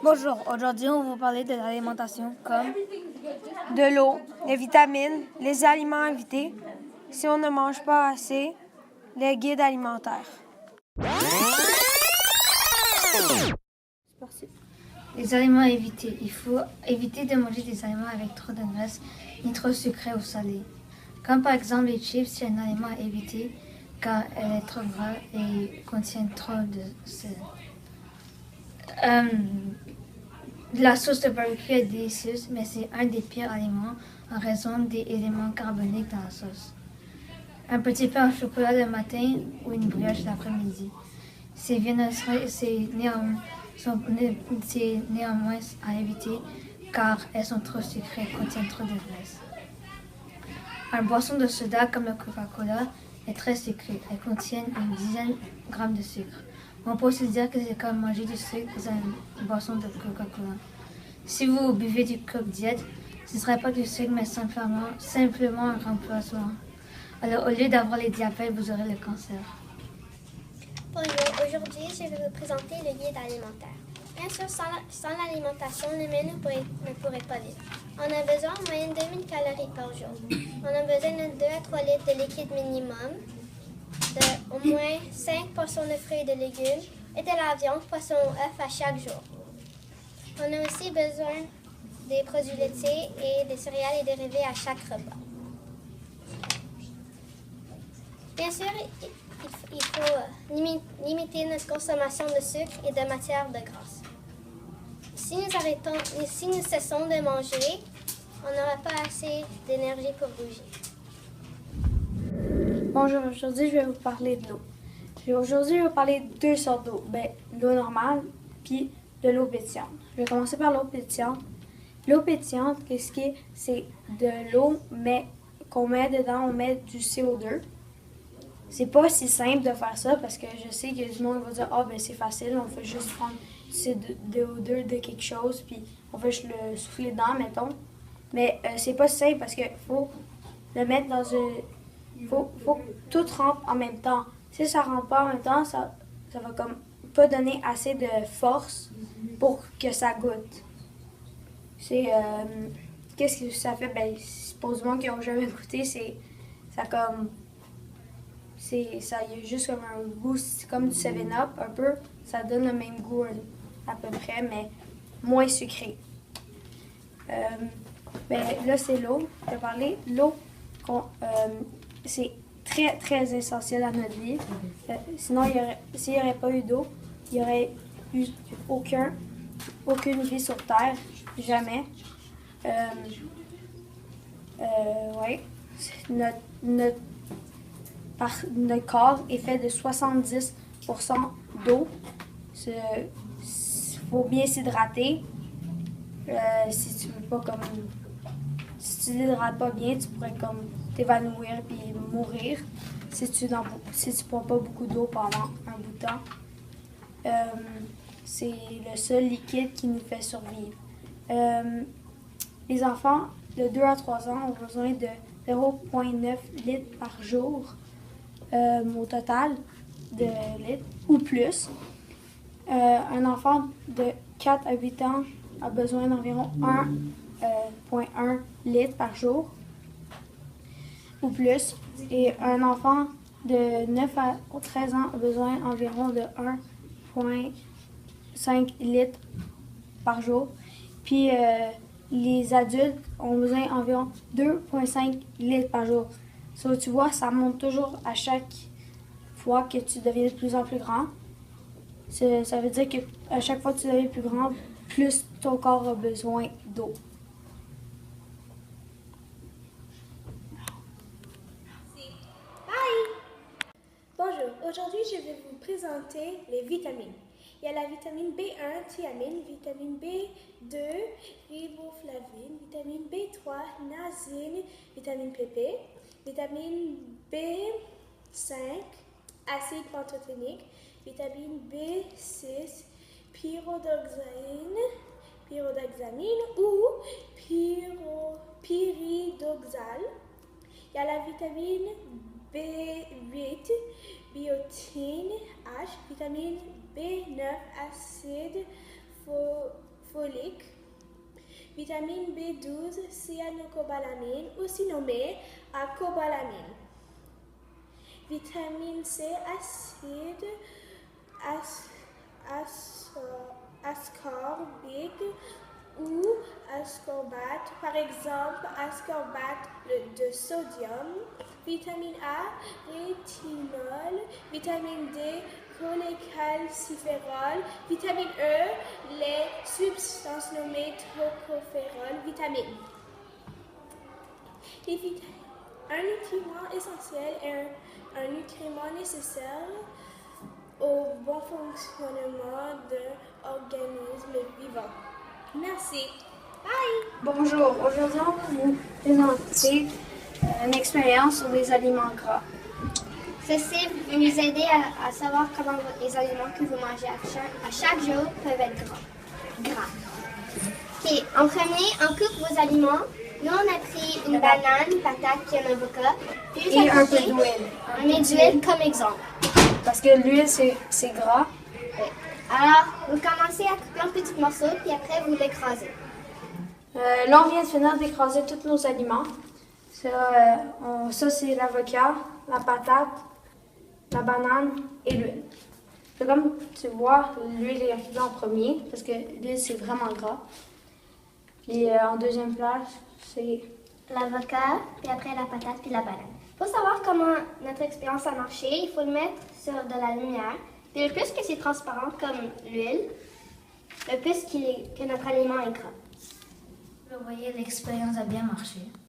Bonjour, aujourd'hui on va vous parler de l'alimentation comme de l'eau, les vitamines, les aliments à éviter, si on ne mange pas assez, les guides alimentaires. Les aliments à éviter. Il faut éviter de manger des aliments avec trop de graisse ni trop sucré ou salé. Comme par exemple les chips, c'est un aliment à éviter car elle est trop gras et contient trop de sel. La sauce de barbecue est délicieuse, mais c'est un des pires aliments en raison des éléments carboniques dans la sauce. Un petit pain au chocolat le matin ou une brioche l'après-midi. Ces viennoiseries, c'est néanmoins à éviter car elles sont trop sucrées et contiennent trop de graisse. Une boisson de soda comme le Coca-Cola est très sucrée. Elle contient une dizaine de grammes de sucre. On peut aussi dire que c'est comme manger du sucre dans une boisson de Coca-Cola. Si vous buvez du Coke Diet, ce ne serait pas du sucre, mais simplement un remplacement. Alors, au lieu d'avoir les diabètes, vous aurez le cancer. Bonjour, aujourd'hui, je vais vous présenter le guide alimentaire. Bien sûr, sans l'alimentation, l'humain ne pourrait pas vivre. On a besoin en moyenne de 2000 calories par jour. On a besoin de 2 à 3 litres de liquide minimum, de au moins 5 portions de fruits et de légumes, et de la viande, poisson ou œufs à chaque jour. On a aussi besoin des produits laitiers et des céréales et dérivés à chaque repas. Bien sûr, il faut limiter notre consommation de sucre et de matières de grasse. Si nous cessons de manger, on n'aura pas assez d'énergie pour bouger. Bonjour, aujourd'hui je vais vous parler de l'eau. Aujourd'hui je vais vous parler de deux sortes d'eau. L'eau normale puis de l'eau pétillante. Je vais commencer par l'eau pétillante. L'eau pétillante, qu'est-ce qui est? C'est de l'eau mais qu'on met dedans, on met du CO2. C'est pas si simple de faire ça parce que je sais que du monde va dire c'est facile, on fait juste prendre du CO2 de quelque chose puis on fait juste le souffler dedans, mettons. Mais c'est pas si simple parce qu'il faut le mettre dans une. Faut que tout rentre en même temps. Si ça rentre pas en même temps, ça va comme pas donner assez de force pour que ça goûte. C'est qu'est-ce que ça fait? Supposément qu'ils n'ont jamais goûté, ça comme. Il y a juste comme un goût, c'est comme du 7-Up un peu. Ça donne le même goût à peu près, mais moins sucré. Là, c'est l'eau. Je vais parler. L'eau, c'est très, très essentiel à notre vie. Sinon, s'il n'y aurait pas eu d'eau, il n'y aurait eu aucune vie sur Terre. Jamais. Ouais. Notre corps est fait de 70% d'eau. Il faut bien s'hydrater. Si tu t'hydrates pas bien, tu pourrais comme t'évanouir puis mourir si tu prends pas beaucoup d'eau pendant un bout de temps. C'est le seul liquide qui nous fait survivre. Les enfants de 2 à 3 ans ont besoin de 0,9 litres par jour au total de litres ou plus. Un enfant de 4 à 8 ans a besoin d'environ 1,1 litre par jour ou plus. Et un enfant de 9 à 13 ans a besoin environ de 1,5 litres par jour. Puis les adultes ont besoin d'environ 2,5 litres par jour. Tu vois, ça monte toujours à chaque fois que tu deviens de plus en plus grand. Ça veut dire qu'à chaque fois que tu deviens plus grand, plus ton corps a besoin d'eau. Bye! Bonjour, aujourd'hui je vais vous présenter les vitamines. Il y a la vitamine B1, thiamine, vitamine B2, riboflavine, vitamine B3, niacine, vitamine PP, vitamine B5, acide pantothénique, vitamine B6, pyridoxamine ou pyridoxal. Il y a la vitamine B8, biotine H, vitamine B9, acide folique. Vitamine B12, cyanocobalamin, aussi nommée acobalamine. Vitamine C, acide ascorbique ou ascorbate, par exemple ascorbate de sodium. Vitamine A, rétinol. Vitamine D, cholécalciférol. Vitamine E, les substances nommées tocopherol. Vitamine. Un nutriment essentiel est un nutriment nécessaire au bon fonctionnement d'un organisme vivant. Merci. Bye! Bonjour, aujourd'hui on va vous présenter une expérience sur les aliments gras. Ceci va nous aider à savoir comment les aliments que vous mangez à chaque jour peuvent être gras. Okay. En premier, on coupe vos aliments. Nous, on a pris une banane, une patate et un avocat. Puis Et un peu d'huile. On met d'huile comme exemple. Parce que l'huile, c'est gras. Oui. Alors, vous commencez à couper en petits morceaux, puis après, vous l'écrasez. Là, on vient de finir d'écraser tous nos aliments. Ça c'est l'avocat, la patate, la banane et l'huile. Comme tu vois, l'huile est arrivée en premier parce que l'huile c'est vraiment gras. Puis en deuxième place, c'est L'avocat, puis après la patate, puis la banane. Pour savoir comment notre expérience a marché, il faut le mettre sur de la lumière. Puis le plus que c'est transparent comme l'huile, le plus que notre aliment est gras. Vous voyez, l'expérience a bien marché.